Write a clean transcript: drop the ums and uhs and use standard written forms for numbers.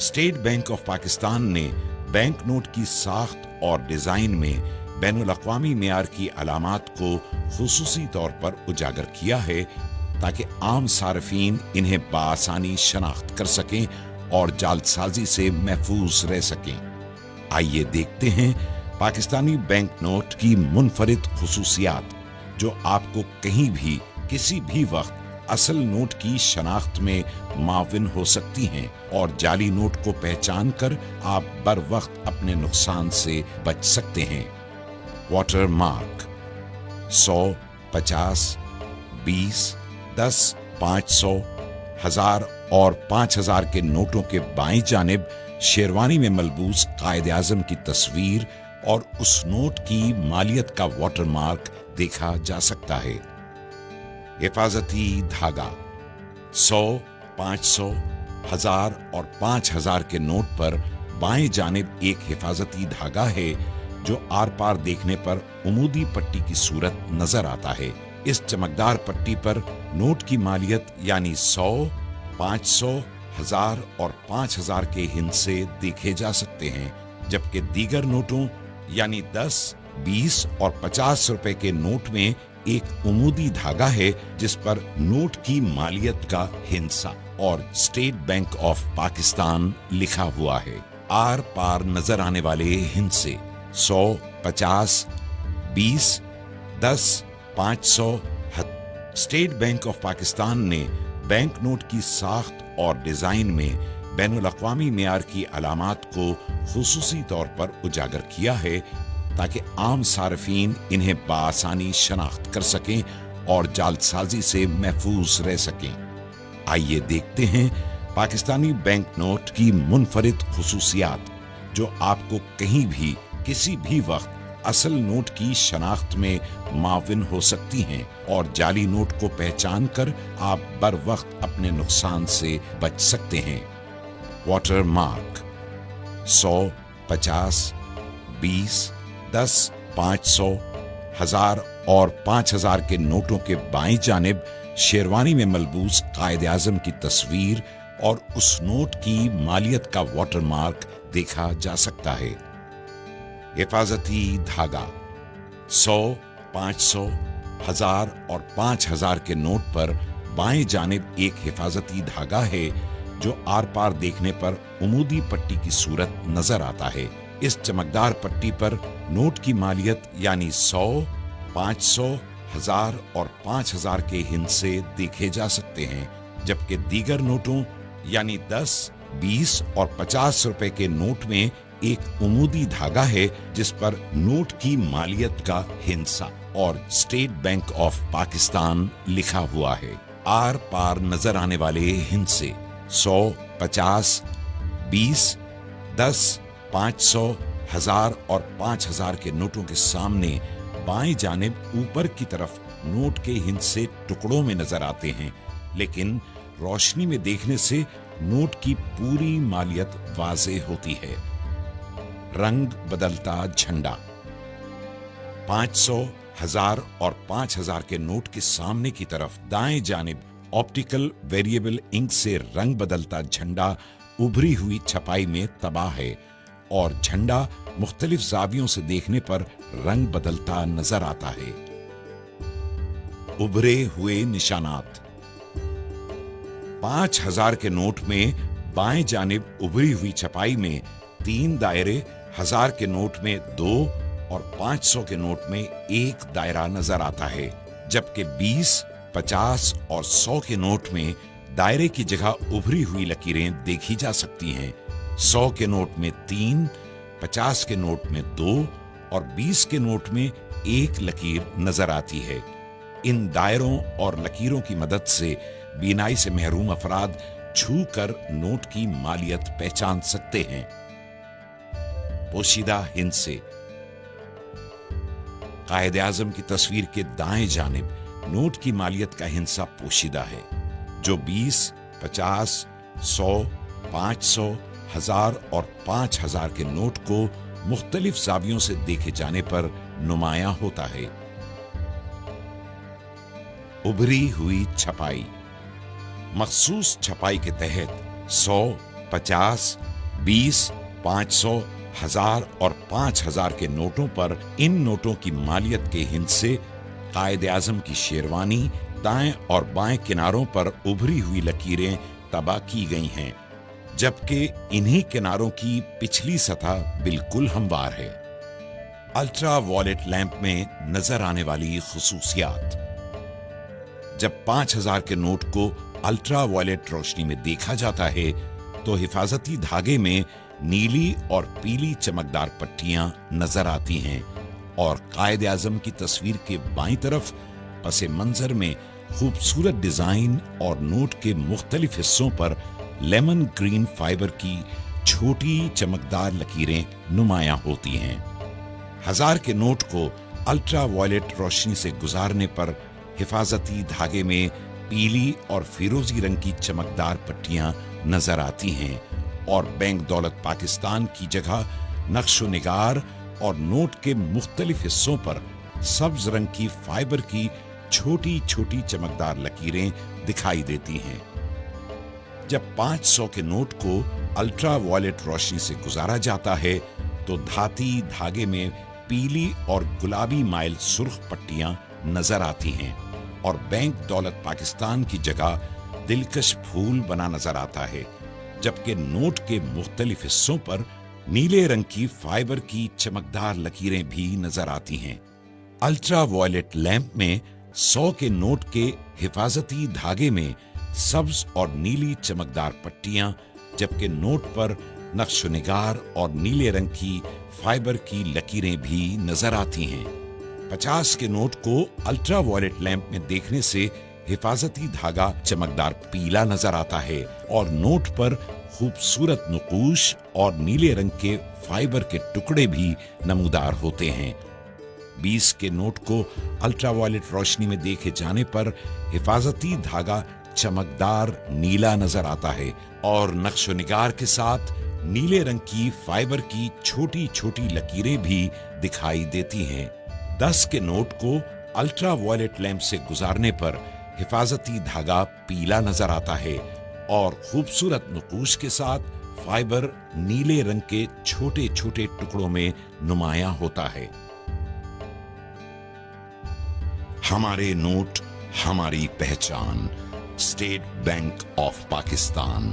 State bank of Pakistan ने bank note की साख्त और डिजाइन में बैनुल-अक़वामी मेयार की अलामात को खुसूसी तौर पर उजागर किया है ताकि आम सार्फिन इन्हें बआसानी शनाख्त कर सकें और जालसाजी से महफूज रह सकें। आइए देखते हैं पाकिस्तानी बैंक नोट की मुनफरिद खुसूसियात जो आपको कहीं भी किसी भी वक्त असल नोट की शनाख्त में माविन हो सकती हैं और जाली नोट को पहचान कर आप बर वक्त अपने नुकसान से बच सकते हैं। वाटर मार्क 100, 50, 20, 10, 500, 1000 और 5000 के नोटों के बाईं जानिब शेरवानी में मलबूस कायद आज़म की तस्वीर और उस नोट की मालियत का वाटर मार्क देखा जा सकता है। हिफाजती धागा 100, 500, 1000 और 5000 के नोट पर बाएं जानिब एक हिफाजती धागा है जो आर पार देखने पर उमूदी पट्टी की सूरत नजर आता है। इस चमकदार पट्टी पर नोट की मालियत यानी 100, 500, 1000 और 5000 के हिस्से देखे जा सकते हैं, जबकि दीगर नोटों यानी 10, 20 और 50 रुपए के नोट में एक उमूदी धागा है जिस पर नोट की मालियत का हिस्सा और स्टेट बैंक ऑफ पाकिस्तान लिखा हुआ है। आर पार नजर आने वाले हिस्से 100, 50, 20, 10, 500। स्टेट बैंक ऑफ पाकिस्तान ने बैंक नोट की साख्त और डिजाइन में बैनुल-अक़वामी मेयार की अलामात को खुसूसी तौर पर उजागर किया है ताकि आम सार्फिन इन्हें बआसानी शनाख्त कर सकें और जालसाजी से महफूज रह सकें। आइए देखते हैं पाकिस्तानी बैंक नोट की मुनफरिद खुसूसियात जो आपको कहीं भी किसी भी वक्त असल नोट की शनाख्त में माविन हो सकती हैं और जाली नोट को पहचान कर आप बर वक्त अपने नुकसान से बच सकते हैं। वाटर मार्क 100, 50, 20, 10, 500, 1000 और 5000 के नोटों के बाईं जानिब शेरवानी में मलबूस कायद आज़म की तस्वीर और उस नोट की मालियत का वाटर मार्क देखा जा सकता है। हिफाजती धागा 100, 500, 1000 और 5000 के नोट पर बाएं जानिब एक हिफाजती धागा है जो आर पार देखने पर उमूदी पट्टी की सूरत नजर आता है। इस चमकदार पट्टी पर नोट की मालियत यानी 100, 500, 1000 और 5000 के हिस्से देखे जा सकते हैं, जबकि दीगर नोटों यानी 10, 20 और 50 रुपए के नोट में एक उमूदी धागा है जिस पर नोट की मालियत का हिस्सा और स्टेट बैंक ऑफ पाकिस्तान लिखा हुआ है। आर पार नजर आने वाले हिस्से 100, 50, 20, 10, 500, 1000 और 5000 के नोटों के सामने बाएं जानिब ऊपर की तरफ नोट के हिस्से टुकड़ों में नजर आते हैं, लेकिन रोशनी में देखने से नोट की पूरी मालियत वाज़ेह होती है। रंग बदलता झंडा 500, 1000 और 5000 के नोट के सामने की तरफ दाएं जानिब ऑप्टिकल वेरिएबल इंक से रंग बदलता झंडा उभरी हुई छपाई में तबाह है और झंडा मुख्तलिफ ज़ावियों से देखने पर रंग बदलता नजर आता है। उभरे हुए निशानात 5000 के नोट में बाएं जानिब उभरी हुई छपाई में 3 दायरे, 1000 के नोट में 2 और 500 के नोट में 1 दायरा नजर आता है, जबकि 20, 50 और 100 के नोट में दायरे की जगह उभरी हुई लकीरें देखी जा सकती हैं। 100 के नोट में 3, 50 के नोट में 2 और 20 के नोट में 1 लकीर नजर आती है। इन दायरों और लकीरों की मदद से बीनाई से महरूम अफराद छू कर नोट की मालियत पहचान सकते हैं। पोशीदा हिस्से कायद आज़म की तस्वीर के दाएं जानिब नोट की मालियत का हिस्सा पोशीदा है, जो 20, 50, 100, 500, 1000 और 5000 के नोट को मुख्तलिफ ज़ावियों से देखे जाने पर नुमायां होता है। उभरी हुई छपाई मखसूस छपाई के तहत 100, 50, 20, 500, 1000 और 5000 के नोटों पर इन नोटों की मालियत के हिंद से कायद आजम की शेरवानी दाएं और बाएं किनारों पर उभरी हुई लकीरें तबाह की गई हैं, जबकि इन्हीं किनारों की पिछली सतह बिल्कुल हमवार है। अल्ट्रा वॉयलेट लैंप में नजर आने वाली खुसूसियात। जब 5000 के नोट को अल्ट्रा वॉयलेट रोशनी में देखा जाता है तो हिफाजती धागे में नीली और पीली चमकदार पट्टियां नजर आती हैं और कायद आजम की तस्वीर के बाईं तरफ पसे मंजर में खूबसूरत डिजाइन और नोट के मुख्तलिफ हिस्सों पर लेमन ग्रीन फाइबर की छोटी चमकदार लकीरें नुमायां होती हैं। 1000 के नोट को अल्ट्रा वॉयलेट रोशनी से गुजारने पर हिफाजती धागे में पीली और फिरोजी रंग की चमकदार पट्टियां नजर आती हैं और बैंक दौलत पाकिस्तान की जगह नक्शो निगार और नोट के मुख्तलिफ हिस्सों पर सब्ज रंग की फाइबर की छोटी छोटी चमकदार लकीरें दिखाई देती हैं। जब 500 के नोट को अल्ट्रा वॉयलेट रोशनी से गुजारा जाता है तो धाती धागे में पीली और गुलाबी माइल सुर्ख पट्टियां नजर आती हैं और बैंक दौलत पाकिस्तान की जगह दिलकश फूल बना नजर आता है, जबकि नोट के मुख्तलिफ हिस्सों पर नीले रंग की फाइबर की चमकदार लकीरें भी नजर आती हैं। अल्ट्रा वॉयलेट लैंप में 100 के नोट के हिफाजती धागे में सब्ज और नीली चमकदार पट्टियां, जबकि नोट पर नक्शो निगार और नीले रंग की फाइबर की लकीरें भी नजर आती हैं। 50 के नोट को अल्ट्रा वॉयलेट लैंप में देखने से हिफाजती धागा चमकदार पीला नजर आता है और नोट पर खूबसूरत नुकूश और नीले रंग के फाइबर के टुकड़े भी नमूदार होते हैं। 20 के नोट को अल्ट्रा वॉयलेट रोशनी में देखे जाने पर हिफाजती धागा चमकदार नीला नजर आता है और नक्शो निगार के साथ नीले रंग की फाइबर की छोटी छोटी लकीरें भी दिखाई देती हैं। 10 के नोट को अल्ट्रा वॉयलेट लैंप से गुजारने पर हिफाजती धागा पीला नजर आता है और खूबसूरत नुकूश के साथ फाइबर नीले रंग के छोटे छोटे टुकड़ों में नुमायां होता है। हमारे नोट, हमारी पहचान। State bank of Pakistan.